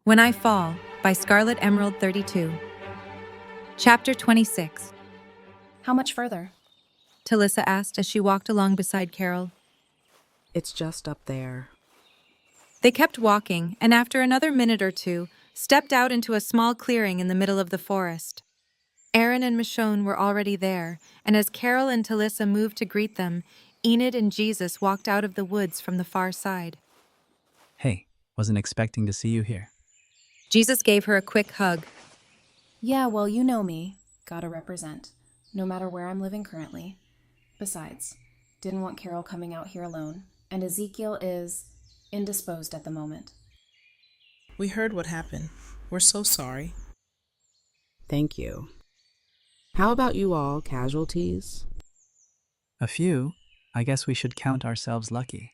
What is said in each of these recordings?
When I Fall by Scarlet Emerald 32. Chapter 26. How much further? Talisa asked as she walked along beside Carol. It's just up there. They kept walking, and after another minute or two, stepped out into a small clearing in the middle of the forest. Aaron and Michonne were already there, and as Carol and Talisa moved to greet them, Enid and Jesus walked out of the woods from the far side. Hey, wasn't expecting to see you here. Jesus gave her a quick hug. Yeah, well, you know me. Gotta represent, no matter where I'm living currently. Besides, didn't want Carol coming out here alone, and Ezekiel is indisposed at the moment. We heard what happened. We're so sorry. Thank you. How about you all, casualties? A few. I guess we should count ourselves lucky.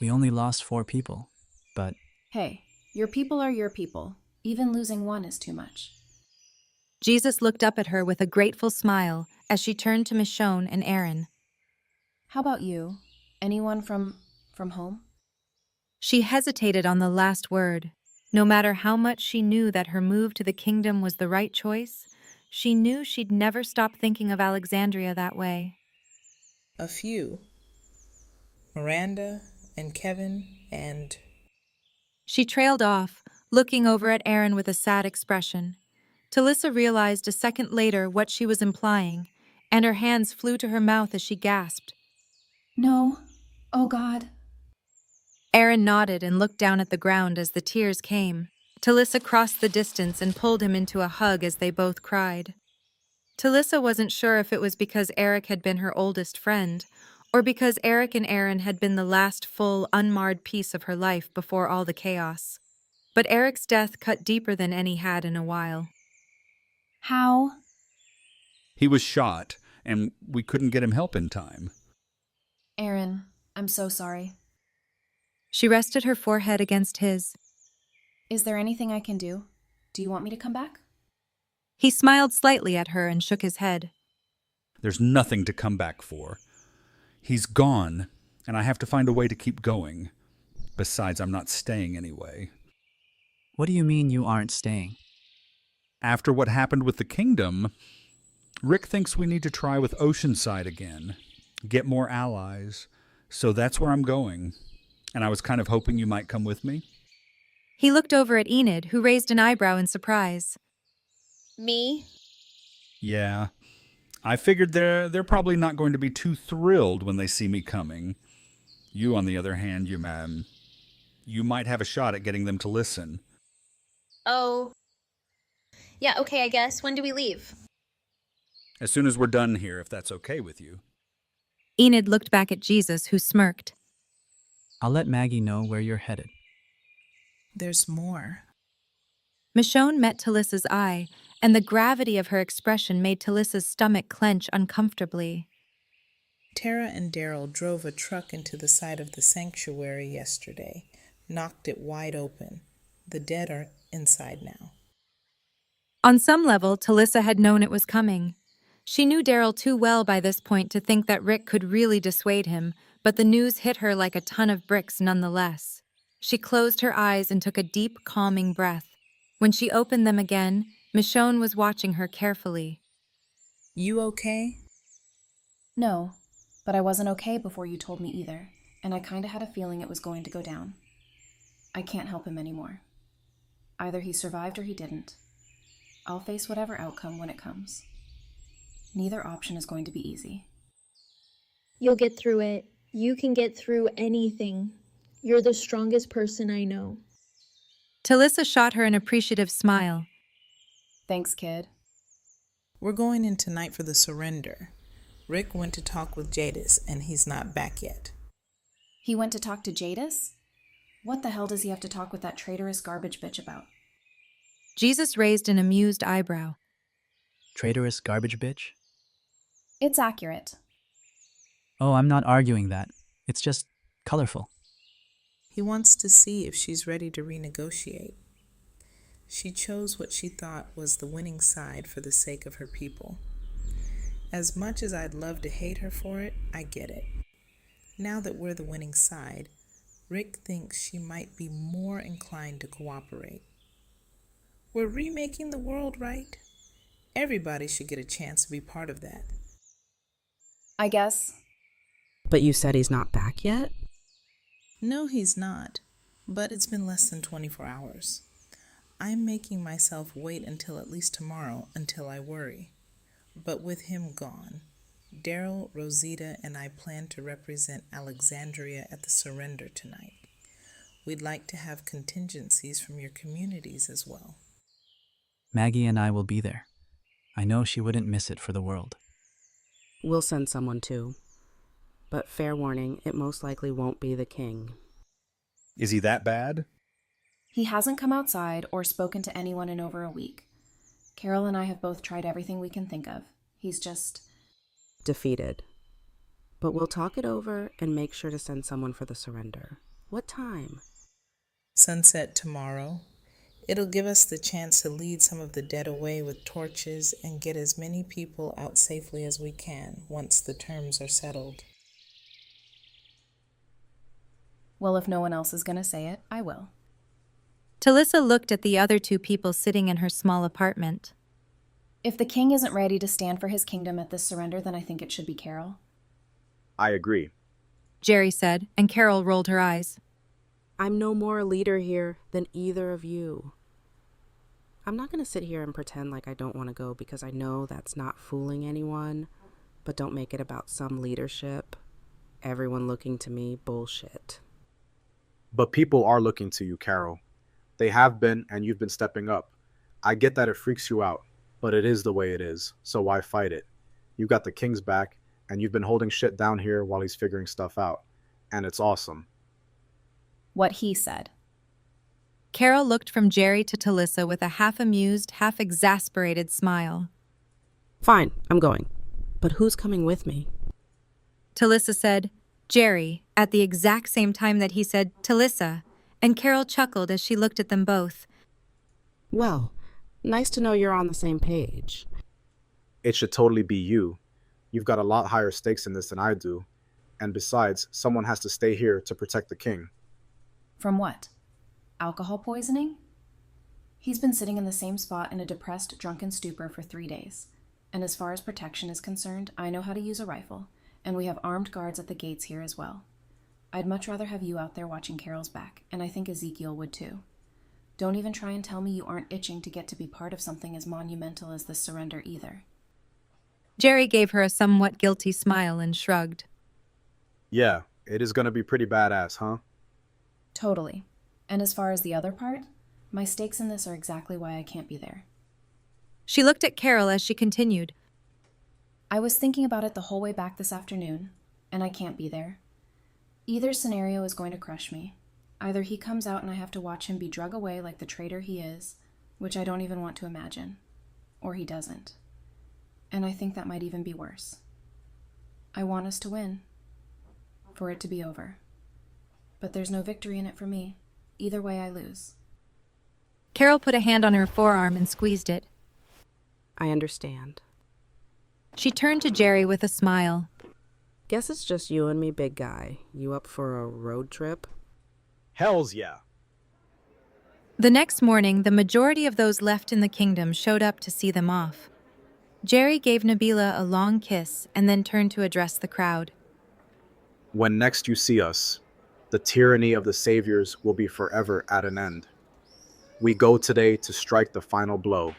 We only lost 4 people, but Hey, your people are your people. Even losing one is too much. Jesus looked up at her with a grateful smile as she turned to Michonne and Aaron. How about you? Anyone from home? She hesitated on the last word. No matter how much she knew that her move to the kingdom was the right choice, she knew she'd never stop thinking of Alexandria that way. A few. Miranda and Kevin and... She trailed off, looking over at Aaron with a sad expression. Talisa realized a second later what she was implying, and her hands flew to her mouth as she gasped. No. Oh, God. Aaron nodded and looked down at the ground as the tears came. Talisa crossed the distance and pulled him into a hug as they both cried. Talisa wasn't sure if it was because Eric had been her oldest friend, or because Eric and Aaron had been the last full, unmarred piece of her life before all the chaos. But Eric's death cut deeper than any had in a while. How? He was shot, and we couldn't get him help in time. Aaron, I'm so sorry. She rested her forehead against his. Is there anything I can do? Do you want me to come back? He smiled slightly at her and shook his head. There's nothing to come back for. He's gone, and I have to find a way to keep going. Besides, I'm not staying anyway. what do you mean you aren't staying? After what happened with the kingdom, Rick thinks we need to try with Oceanside again, get more allies. So that's where I'm going. And I was kind of hoping you might come with me. He looked over at Enid, who raised an eyebrow in surprise. Me? Yeah. I figured they're probably not going to be too thrilled when they see me coming. You, on the other hand, you might have a shot at getting them to listen. Oh. Yeah, okay, I guess. When do we leave? As soon as we're done here, if that's okay with you. Enid looked back at Jesus, who smirked. I'll let Maggie know where you're headed. There's more. Michonne met Talisa's eye, and the gravity of her expression made Talisa's stomach clench uncomfortably. Tara and Daryl drove a truck into the side of the sanctuary yesterday, knocked it wide open. The dead are inside now. On some level, Talisa had known it was coming. She knew Daryl too well by this point to think that Rick could really dissuade him, but the news hit her like a ton of bricks nonetheless. She closed her eyes and took a deep, calming breath. When she opened them again, Michonne was watching her carefully. You okay? No, but I wasn't okay before you told me either, and I kinda had a feeling it was going to go down. I can't help him anymore. Either he survived or he didn't. I'll face whatever outcome when it comes. Neither option is going to be easy. You'll get through it. You can get through anything. You're the strongest person I know. Talisa shot her an appreciative smile. Thanks, kid. We're going in tonight for the surrender. Rick went to talk with Jadis, and he's not back yet. He went to talk to Jadis? What the hell does he have to talk with that traitorous garbage bitch about? Jesus raised an amused eyebrow. Traitorous garbage bitch? It's accurate. Oh, I'm not arguing that. It's just colorful. He wants to see if she's ready to renegotiate. She chose what she thought was the winning side for the sake of her people. As much as I'd love to hate her for it, I get it. Now that we're the winning side, Rick thinks she might be more inclined to cooperate. We're remaking the world, right? Everybody should get a chance to be part of that. I guess. But you said he's not back yet? No, he's not. But it's been less than 24 hours. I'm making myself wait until at least tomorrow until I worry. But with him gone, Daryl, Rosita, and I plan to represent Alexandria at the surrender tonight. We'd like to have contingencies from your communities as well. Maggie and I will be there. I know she wouldn't miss it for the world. We'll send someone too. But fair warning, it most likely won't be the king. Is he that bad? He hasn't come outside or spoken to anyone in over a week. Carol and I have both tried everything we can think of. He's just... defeated. But we'll talk it over and make sure to send someone for the surrender. What time? Sunset tomorrow. It'll give us the chance to lead some of the dead away with torches and get as many people out safely as we can once the terms are settled. Well, if no one else is going to say it, I will. Talisa looked at the other two people sitting in her small apartment. If the king isn't ready to stand for his kingdom at this surrender, then I think it should be Carol. I agree. Jerry said, and Carol rolled her eyes. I'm no more a leader here than either of you. I'm not going to sit here and pretend like I don't want to go because I know that's not fooling anyone, but don't make it about some leadership. Everyone looking to me bullshit. But people are looking to you, Carol. They have been, and you've been stepping up. I get that it freaks you out, but it is the way it is, so why fight it? You got the king's back, and you've been holding shit down here while he's figuring stuff out. And it's awesome. What he said. Carol looked from Jerry to Talisa with a half-amused, half-exasperated smile. Fine, I'm going. But who's coming with me? Talisa said, Jerry, at the exact same time that he said, Talisa, and Carol chuckled as she looked at them both. Well, nice to know you're on the same page. It should totally be you. You've got a lot higher stakes in this than I do. And besides, someone has to stay here to protect the king. From what? Alcohol poisoning? He's been sitting in the same spot in a depressed, drunken stupor for 3 days. And as far as protection is concerned, I know how to use a rifle, and we have armed guards at the gates here as well. I'd much rather have you out there watching Carol's back, and I think Ezekiel would too. Don't even try and tell me you aren't itching to get to be part of something as monumental as this surrender either. Jerry gave her a somewhat guilty smile and shrugged. Yeah, it is going to be pretty badass, huh? Totally. And as far as the other part, my stakes in this are exactly why I can't be there. She looked at Carol as she continued. I was thinking about it the whole way back this afternoon, and I can't be there. Either scenario is going to crush me. Either he comes out and I have to watch him be drug away like the traitor he is, which I don't even want to imagine, or he doesn't. And I think that might even be worse. I want us to win, for it to be over. But there's no victory in it for me. Either way, I lose. Carol put a hand on her forearm and squeezed it. I understand. She turned to Jerry with a smile. Guess it's just you and me, big guy. You up for a road trip? Hells yeah. The next morning, the majority of those left in the kingdom showed up to see them off. Jerry gave Nabila a long kiss and then turned to address the crowd. When next you see us, the tyranny of the saviors will be forever at an end. We go today to strike the final blow.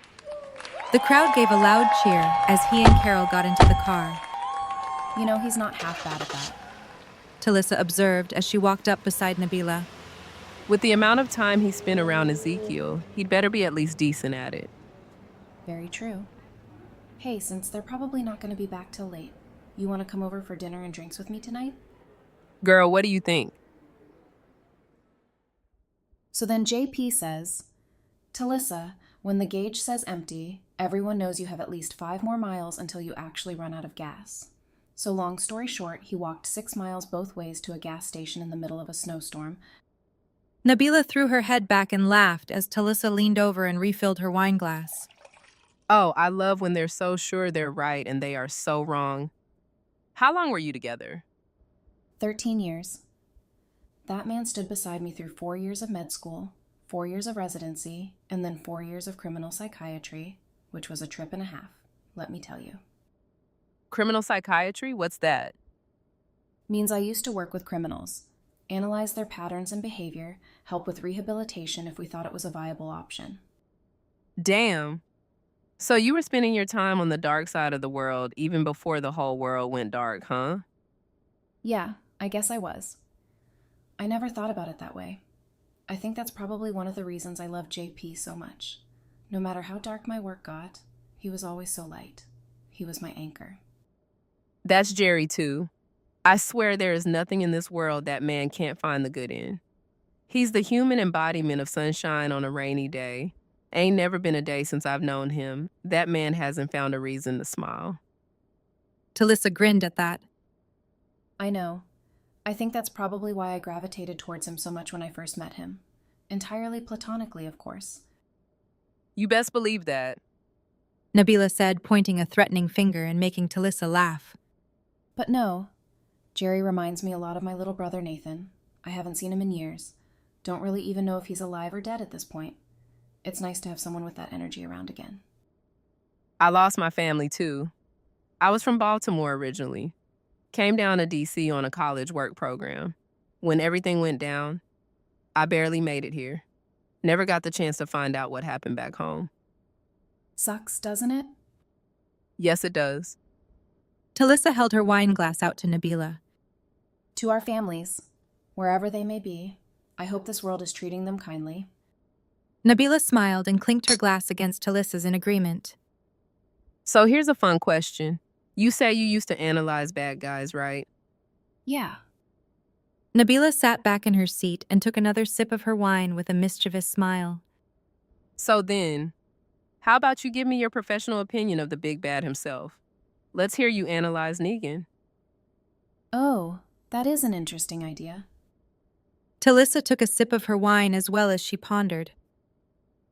The crowd gave a loud cheer as he and Carol got into the car. You know, he's not half bad at that. Talisa observed as she walked up beside Nabila. With the amount of time he spent around Ezekiel, he'd better be at least decent at it. Very true. Hey, since they're probably not going to be back till late, you want to come over for dinner and drinks with me tonight? Girl, what do you think? So then JP says, Talisa, when the gauge says empty, everyone knows you have at least 5 more miles until you actually run out of gas. So long story short, he walked 6 miles both ways to a gas station in the middle of a snowstorm. Nabila threw her head back and laughed as Talisa leaned over and refilled her wine glass. Oh, I love when they're so sure they're right and they are so wrong. How long were you together? 13 years. That man stood beside me through 4 years of med school, 4 years of residency, and then 4 years of criminal psychiatry, which was a trip and a half, let me tell you. Criminal psychiatry? What's that? Means I used to work with criminals, analyze their patterns and behavior, help with rehabilitation if we thought it was a viable option. Damn. So you were spending your time on the dark side of the world even before the whole world went dark, huh? Yeah, I guess I was. I never thought about it that way. I think that's probably one of the reasons I love JP so much. No matter how dark my work got, he was always so light. He was my anchor. That's Jerry, too. I swear there is nothing in this world that man can't find the good in. He's the human embodiment of sunshine on a rainy day. Ain't never been a day since I've known him. That man hasn't found a reason to smile. Talisa grinned at that. I know. I think that's probably why I gravitated towards him so much when I first met him. Entirely platonically, of course. You best believe that. Nabila said, pointing a threatening finger and making Talisa laugh. But no. Jerry reminds me a lot of my little brother Nathan. I haven't seen him in years. Don't really even know if he's alive or dead at this point. It's nice to have someone with that energy around again. I lost my family, too. I was from Baltimore originally. Came down to D.C. on a college work program. When everything went down, I barely made it here. Never got the chance to find out what happened back home. Sucks, doesn't it? Yes, it does. Talisa held her wine glass out to Nabila. To our families, wherever they may be, I hope this world is treating them kindly. Nabila smiled and clinked her glass against Talisa's in agreement. So here's a fun question. You say you used to analyze bad guys, right? Yeah. Nabila sat back in her seat and took another sip of her wine with a mischievous smile. So then, how about you give me your professional opinion of the big bad himself? Let's hear you analyze Negan. Oh, that is an interesting idea. Talisa took a sip of her wine as well as she pondered.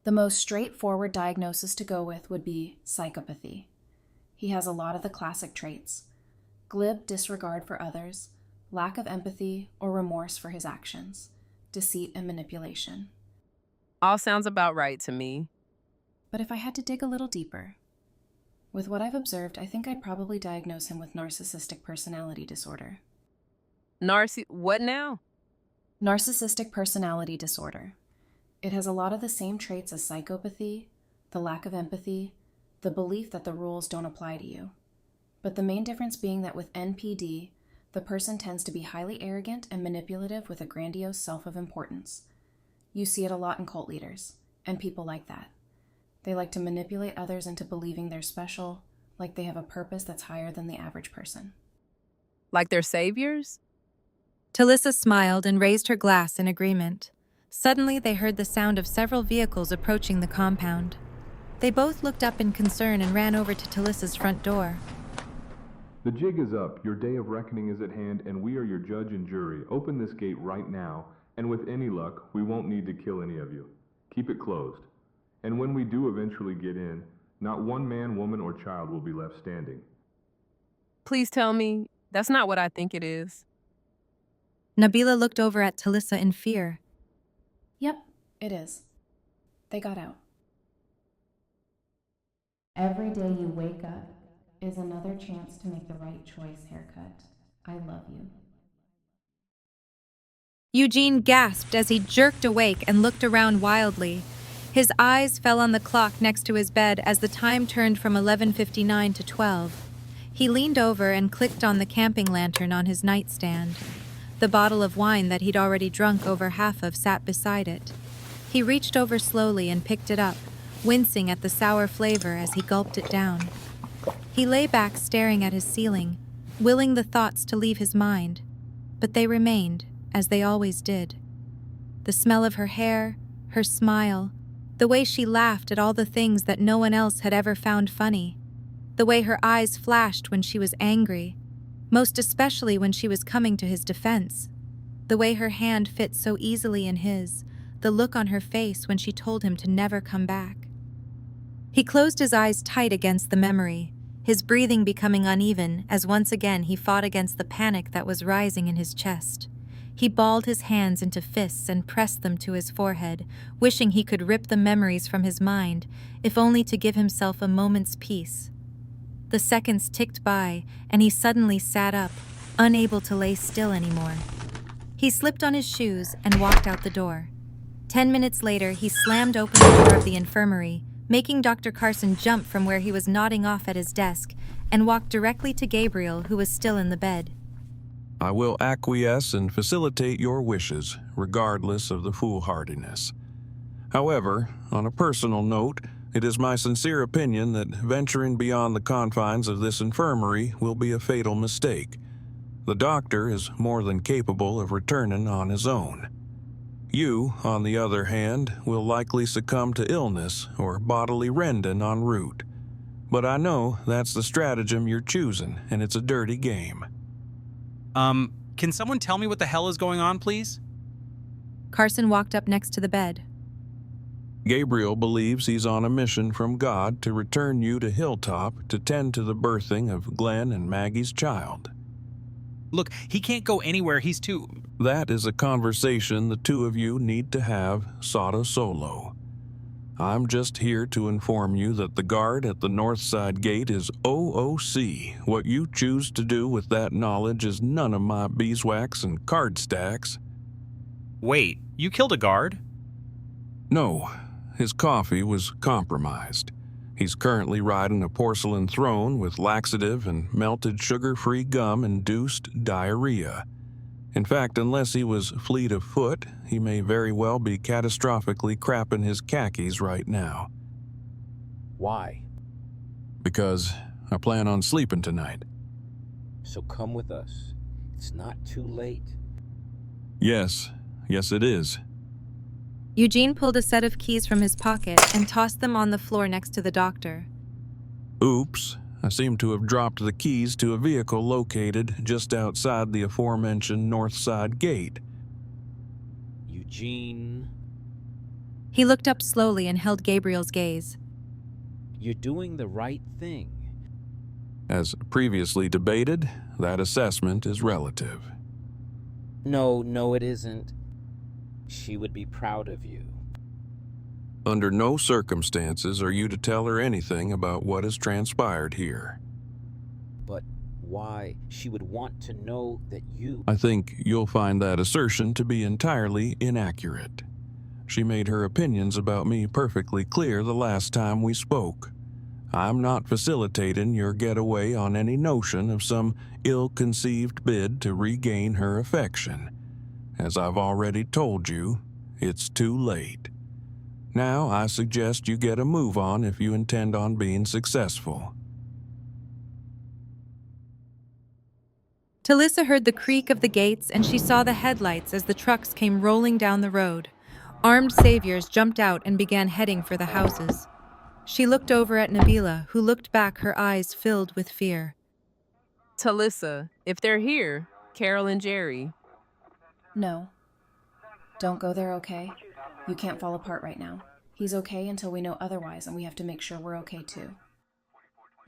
The most straightforward diagnosis to go with would be psychopathy. He has a lot of the classic traits: glib disregard for others, lack of empathy or remorse for his actions, deceit and manipulation. All sounds about right to me. But if I had to dig a little deeper, with what I've observed, I think I'd probably diagnose him with narcissistic personality disorder. What now? Narcissistic personality disorder. It has a lot of the same traits as psychopathy, the lack of empathy, the belief that the rules don't apply to you. But the main difference being that with NPD, the person tends to be highly arrogant and manipulative with a grandiose self of importance. You see it a lot in cult leaders, and people like that. They like to manipulate others into believing they're special, like they have a purpose that's higher than the average person. Like they're saviors? Talisa smiled and raised her glass in agreement. Suddenly, they heard the sound of several vehicles approaching the compound. They both looked up in concern and ran over to Talisa's front door. The jig is up, your day of reckoning is at hand, and we are your judge and jury. Open this gate right now, and with any luck, we won't need to kill any of you. Keep it closed. And when we do eventually get in, not one man, woman, or child will be left standing. Please tell me that's not what I think it is. Nabila looked over at Talisa in fear. Yep, it is. They got out. Every day you wake up is another chance to make the right choice, haircut. I love you. Eugene gasped as he jerked awake and looked around wildly. His eyes fell on the clock next to his bed as the time turned from 11:59 to 12. He leaned over and clicked on the camping lantern on his nightstand. The bottle of wine that he'd already drunk over half of sat beside it. He reached over slowly and picked it up, wincing at the sour flavor as he gulped it down. He lay back staring at his ceiling, willing the thoughts to leave his mind. But they remained, as they always did. The smell of her hair, her smile, the way she laughed at all the things that no one else had ever found funny, the way her eyes flashed when she was angry, most especially when she was coming to his defense, the way her hand fit so easily in his, the look on her face when she told him to never come back. He closed his eyes tight against the memory, his breathing becoming uneven as once again he fought against the panic that was rising in his chest. He balled his hands into fists and pressed them to his forehead, wishing he could rip the memories from his mind, if only to give himself a moment's peace. The seconds ticked by, and he suddenly sat up, unable to lay still anymore. He slipped on his shoes and walked out the door. 10 minutes later, he slammed open the door of the infirmary, making Dr. Carson jump from where he was nodding off at his desk, and walked directly to Gabriel, who was still in the bed. I will acquiesce and facilitate your wishes, regardless of the foolhardiness. However, on a personal note, it is my sincere opinion that venturing beyond the confines of this infirmary will be a fatal mistake. The doctor is more than capable of returning on his own. You, on the other hand, will likely succumb to illness or bodily rending en route. But I know that's the stratagem you're choosing, and it's a dirty game. Can someone tell me what the hell is going on, please? Carson walked up next to the bed. Gabriel believes he's on a mission from God to return you to Hilltop to tend to the birthing of Glenn and Maggie's child. Look, he can't go anywhere. He's too... That is a conversation the two of you need to have sotto solo. I'm just here to inform you that the guard at the north side gate is OOC. What you choose to do with that knowledge is none of my beeswax and card stacks. Wait, you killed a guard? No, his coffee was compromised. He's currently riding a porcelain throne with laxative and melted sugar-free gum-induced diarrhea. In fact, unless he was fleet of foot, he may very well be catastrophically crapping his khakis right now. Why? Because I plan on sleeping tonight. So come with us. It's not too late. Yes it is. Eugene pulled a set of keys from his pocket and tossed them on the floor next to the doctor. Oops, I seem to have dropped the keys to a vehicle located just outside the aforementioned north side gate. Eugene... He looked up slowly and held Gabriel's gaze. You're doing the right thing. As previously debated, that assessment is relative. No, it isn't. She would be proud of you. Under no circumstances are you to tell her anything about what has transpired here. But why? She would want to know that you... I think you'll find that assertion to be entirely inaccurate. She made her opinions about me perfectly clear the last time we spoke. I'm not facilitating your getaway on any notion of some ill-conceived bid to regain her affection. As I've already told you, it's too late. Now I suggest you get a move on if you intend on being successful. Talisa heard the creak of the gates and she saw the headlights as the trucks came rolling down the road. Armed saviors jumped out and began heading for the houses. She looked over at Nabila, who looked back, her eyes filled with fear. Talisa, if they're here, Carol and Jerry. No. Don't go there, okay? You can't fall apart right now. He's okay until we know otherwise, and we have to make sure we're okay too.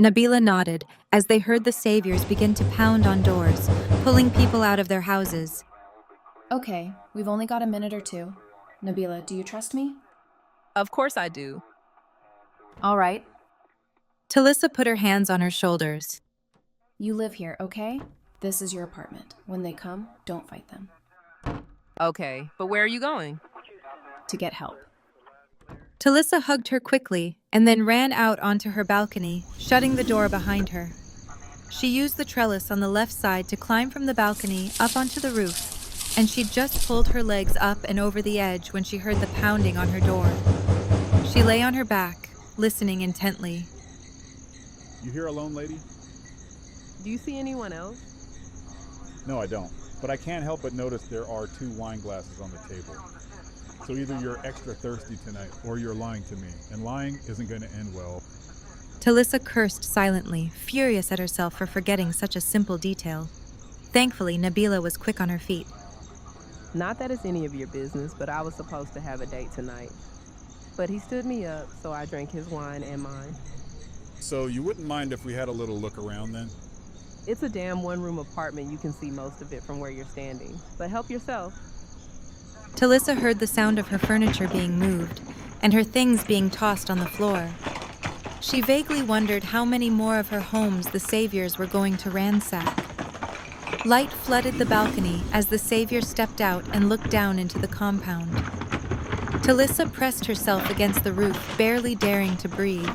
Nabila nodded as they heard the saviors begin to pound on doors, pulling people out of their houses. Okay, we've only got a minute or two. Nabila, do you trust me? Of course I do. All right. Talisa put her hands on her shoulders. You live here, okay? This is your apartment. When they come, don't fight them. Okay, but where are you going? To get help. Talisa hugged her quickly and then ran out onto her balcony, shutting the door behind her. She used the trellis on the left side to climb from the balcony up onto the roof, and she'd just pulled her legs up and over the edge when she heard the pounding on her door. She lay on her back, listening intently. You here alone, lady? Do you see anyone else? No, I don't. But I can't help but notice there are 2 wine glasses on the table. So either you're extra thirsty tonight or you're lying to me, and lying isn't going to end well. Talisa cursed silently, furious at herself for forgetting such a simple detail. Thankfully, Nabila was quick on her feet. Not that it's any of your business, but I was supposed to have a date tonight. But he stood me up, so I drank his wine and mine. So you wouldn't mind if we had a little look around then? It's a damn one-room apartment. You can see most of it from where you're standing. But help yourself. Talisa heard the sound of her furniture being moved and her things being tossed on the floor. She vaguely wondered how many more of her homes the saviors were going to ransack. Light flooded the balcony as the savior stepped out and looked down into the compound. Talisa pressed herself against the roof, barely daring to breathe.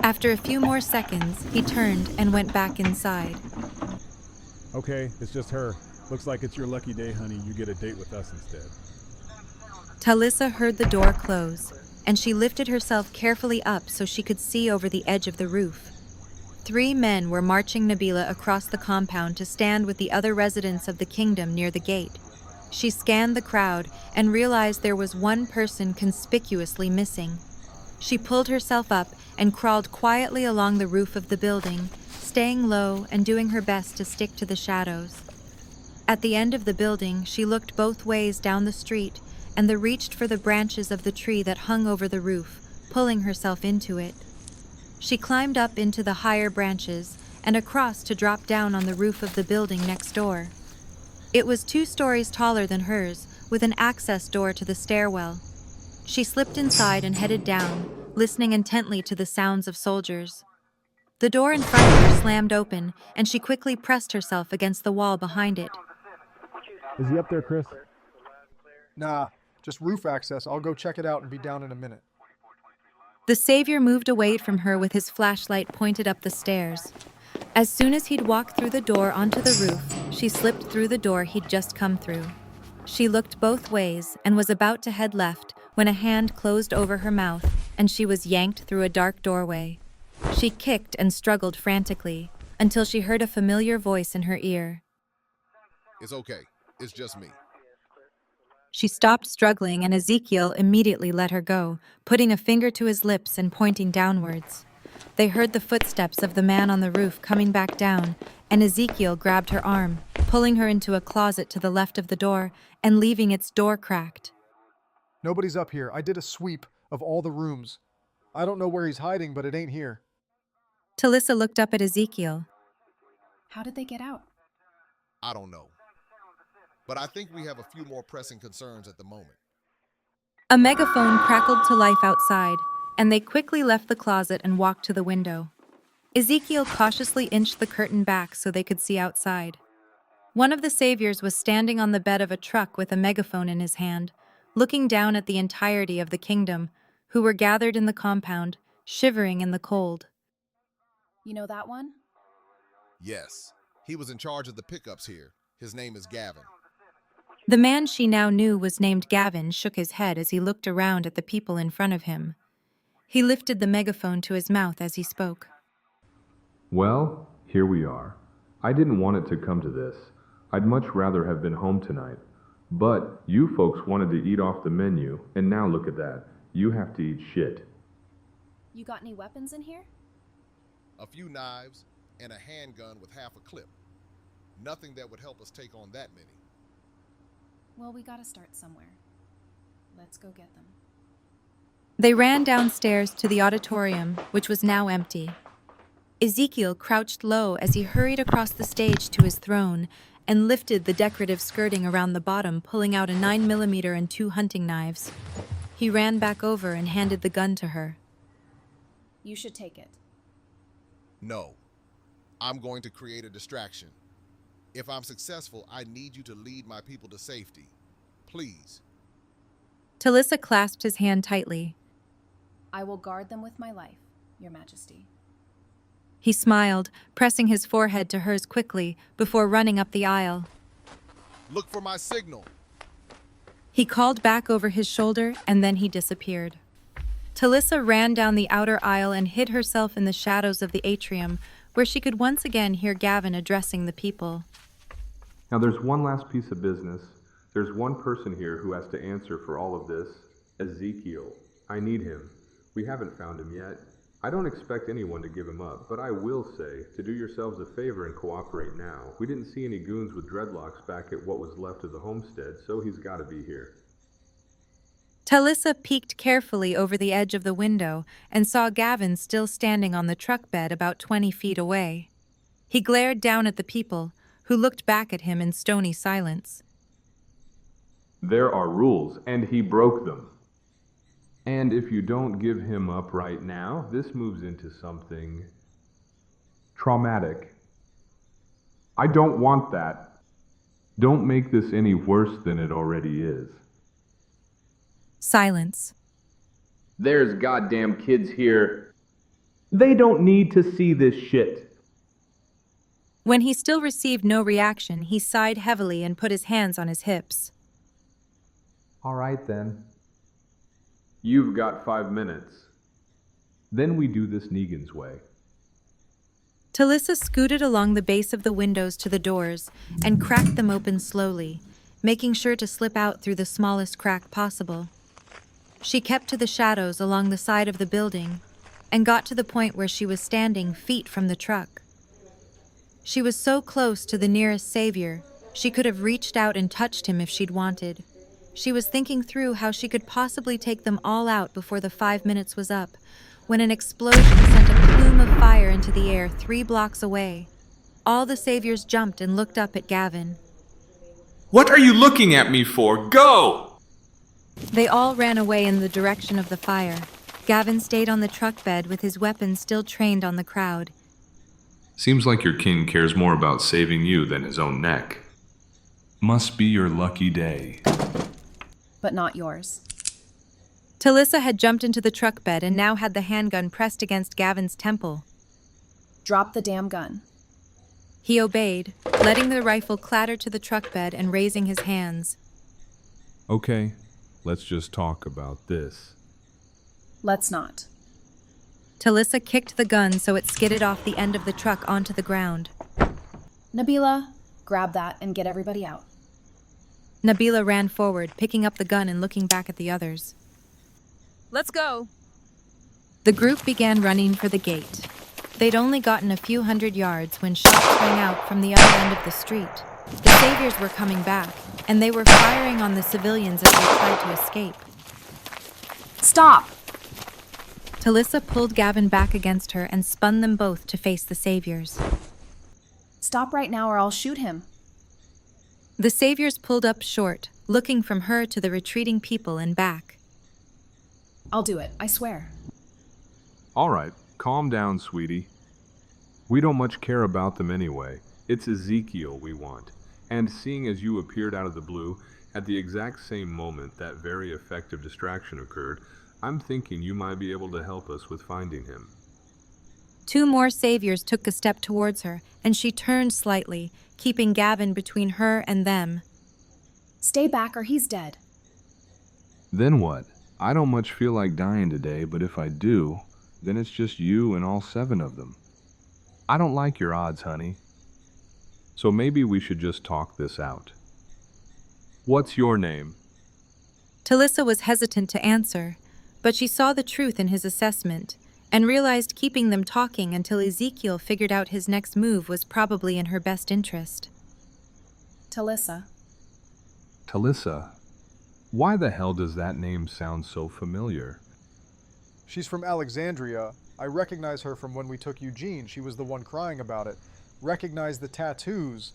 After a few more seconds, he turned and went back inside. Okay, it's just her. Looks like it's your lucky day, honey. You get a date with us instead. Talisa heard the door close, and she lifted herself carefully up so she could see over the edge of the roof. 3 men were marching Nabila across the compound to stand with the other residents of the kingdom near the gate. She scanned the crowd and realized there was one person conspicuously missing. She pulled herself up and crawled quietly along the roof of the building, staying low and doing her best to stick to the shadows. At the end of the building, she looked both ways down the street and reached for the branches of the tree that hung over the roof, pulling herself into it. She climbed up into the higher branches and across to drop down on the roof of the building next door. It was 2 stories taller than hers, with an access door to the stairwell. She slipped inside and headed down, listening intently to the sounds of soldiers. The door in front of her slammed open, and she quickly pressed herself against the wall behind it. Is he up there, Chris? Nah, just roof access. I'll go check it out and be down in a minute. The savior moved away from her with his flashlight pointed up the stairs. As soon as he'd walked through the door onto the roof, she slipped through the door he'd just come through. She looked both ways and was about to head left when a hand closed over her mouth and she was yanked through a dark doorway. She kicked and struggled frantically until she heard a familiar voice in her ear. It's okay. It's just me. She stopped struggling and Ezekiel immediately let her go, putting a finger to his lips and pointing downwards. They heard the footsteps of the man on the roof coming back down, and Ezekiel grabbed her arm, pulling her into a closet to the left of the door and leaving its door cracked. Nobody's up here. I did a sweep of all the rooms. I don't know where he's hiding, but it ain't here. Talisa looked up at Ezekiel. How did they get out? I don't know. But I think we have a few more pressing concerns at the moment. A megaphone crackled to life outside, and they quickly left the closet and walked to the window. Ezekiel cautiously inched the curtain back so they could see outside. One of the saviors was standing on the bed of a truck with a megaphone in his hand, looking down at the entirety of the kingdom, who were gathered in the compound, shivering in the cold. You know that one? Yes. He was in charge of the pickups here. His name is Gavin. The man she now knew was named Gavin shook his head as he looked around at the people in front of him. He lifted the megaphone to his mouth as he spoke. Well, here we are. I didn't want it to come to this. I'd much rather have been home tonight. But you folks wanted to eat off the menu, and now look at that. You have to eat shit. You got any weapons in here? A few knives and a handgun with half a clip. Nothing that would help us take on that many. Well, we gotta start somewhere. Let's go get them. They ran downstairs to the auditorium, which was now empty. Ezekiel crouched low as he hurried across the stage to his throne and lifted the decorative skirting around the bottom, pulling out a 9mm and 2 hunting knives. He ran back over and handed the gun to her. You should take it. No. I'm going to create a distraction. If I'm successful, I need you to lead my people to safety. Please. Talisa clasped his hand tightly. I will guard them with my life, Your Majesty. He smiled, pressing his forehead to hers quickly before running up the aisle. Look for my signal. He called back over his shoulder and then he disappeared. Talisa ran down the outer aisle and hid herself in the shadows of the atrium, where she could once again hear Gavin addressing the people. Now there's one last piece of business. There's one person here who has to answer for all of this. Ezekiel. I need him. We haven't found him yet. I don't expect anyone to give him up, but I will say, to do yourselves a favor and cooperate now. We didn't see any goons with dreadlocks back at what was left of the homestead, so he's got to be here. Talisa peeked carefully over the edge of the window and saw Gavin still standing on the truck bed about 20 feet away. He glared down at the people, who looked back at him in stony silence. There are rules, and he broke them. And if you don't give him up right now, this moves into something traumatic. I don't want that. Don't make this any worse than it already is. Silence. There's goddamn kids here. They don't need to see this shit. When he still received no reaction, he sighed heavily and put his hands on his hips. All right then. You've got 5 minutes. Then we do this Negan's way. Talisa scooted along the base of the windows to the doors and cracked them open slowly, making sure to slip out through the smallest crack possible. She kept to the shadows along the side of the building and got to the point where she was standing feet from the truck. She was so close to the nearest savior, she could have reached out and touched him if she'd wanted. She was thinking through how she could possibly take them all out before the 5 minutes was up, when an explosion sent a plume of fire into the air 3 blocks away. All the saviors jumped and looked up at Gavin. What are you looking at me for? Go! They all ran away in the direction of the fire. Gavin stayed on the truck bed with his weapon still trained on the crowd. Seems like your king cares more about saving you than his own neck. Must be your lucky day. But not yours. Talisa had jumped into the truck bed and now had the handgun pressed against Gavin's temple. Drop the damn gun. He obeyed, letting the rifle clatter to the truck bed and raising his hands. Okay, let's just talk about this. Let's not. Talisa kicked the gun so it skidded off the end of the truck onto the ground. Nabila, grab that and get everybody out. Nabila ran forward, picking up the gun and looking back at the others. Let's go. The group began running for the gate. They'd only gotten a few hundred yards when shots rang out from the other end of the street. The saviors were coming back, and they were firing on the civilians as they tried to escape. Stop! Talisa pulled Gavin back against her and spun them both to face the saviors. Stop right now or I'll shoot him. The saviors pulled up short, looking from her to the retreating people and back. I'll do it, I swear. All right, calm down, sweetie. We don't much care about them anyway. It's Ezekiel we want. And seeing as you appeared out of the blue, at the exact same moment that very effective distraction occurred, I'm thinking you might be able to help us with finding him. 2 more saviors took a step towards her, and she turned slightly, keeping Gavin between her and them. Stay back or he's dead. Then what? I don't much feel like dying today, but if I do, then it's just you and all 7 of them. I don't like your odds, honey. So maybe we should just talk this out. What's your name? Talisa was hesitant to answer, but she saw the truth in his assessment and realized keeping them talking until Ezekiel figured out his next move was probably in her best interest. Talisa. Talisa? Why the hell does that name sound so familiar? She's from Alexandria. I recognize her from when we took Eugene. She was the one crying about it. Recognize the tattoos.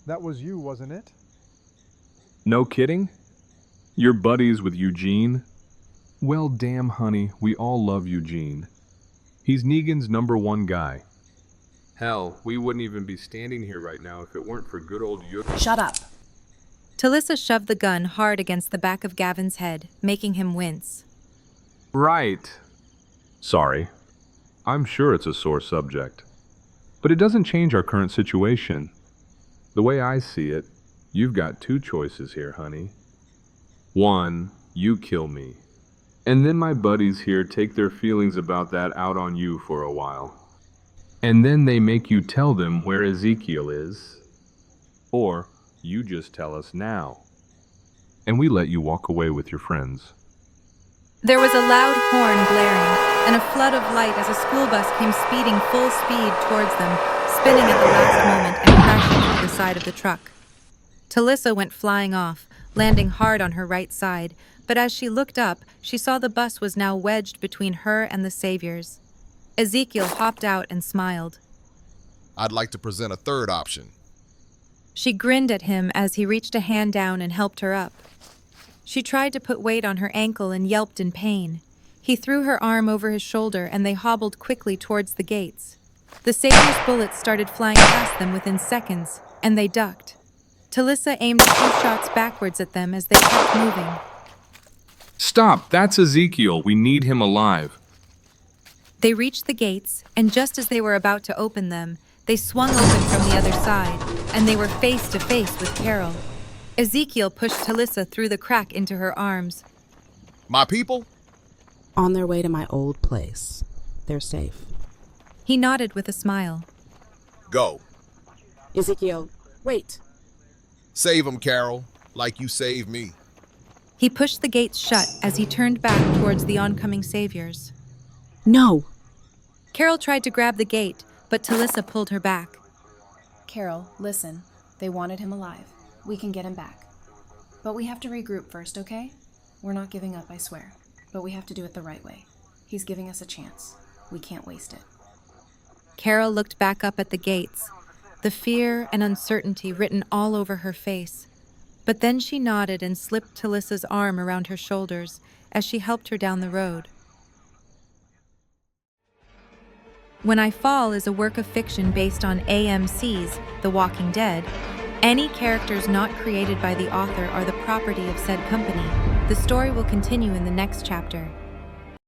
That was you, wasn't it? No kidding? You're buddies with Eugene? Well, damn, honey, we all love Eugene. He's Negan's #1 guy. Hell, we wouldn't even be standing here right now if it weren't for good old Eugene. Shut up. Talisa shoved the gun hard against the back of Gavin's head, making him wince. Right. Sorry. I'm sure it's a sore subject. But it doesn't change our current situation. The way I see it, you've got 2 choices here, honey. 1, you kill me. And then my buddies here take their feelings about that out on you for a while. And then they make you tell them where Ezekiel is. Or you just tell us now. And we let you walk away with your friends. There was a loud horn blaring, and a flood of light as a school bus came speeding full speed towards them, spinning at the last moment and crashing into the side of the truck. Talisa went flying off, landing hard on her right side, but as she looked up, she saw the bus was now wedged between her and the saviors. Ezekiel hopped out and smiled. I'd like to present a third option. She grinned at him as he reached a hand down and helped her up. She tried to put weight on her ankle and yelped in pain. He threw her arm over his shoulder and they hobbled quickly towards the gates. The savior's bullets started flying past them within seconds, and they ducked. Talisa aimed 2 shots backwards at them as they kept moving. Stop! That's Ezekiel. We need him alive. They reached the gates, and just as they were about to open them, they swung open from the other side, and they were face to face with Carol. Ezekiel pushed Talisa through the crack into her arms. My people? On their way to my old place. They're safe. He nodded with a smile. Go. Ezekiel, wait. Save him, Carol, like you saved me. He pushed the gates shut as he turned back towards the oncoming saviors. No! Carol tried to grab the gate, but Talisa pulled her back. Carol, listen. They wanted him alive. We can get him back. But we have to regroup first, okay? We're not giving up, I swear. But we have to do it the right way. He's giving us a chance. We can't waste it. Carol looked back up at the gates, the fear and uncertainty written all over her face. But then she nodded and slipped Talisa's arm around her shoulders as she helped her down the road. When I Fall is a work of fiction based on AMC's The Walking Dead. Any characters not created by the author are the property of said company. The story will continue in the next chapter.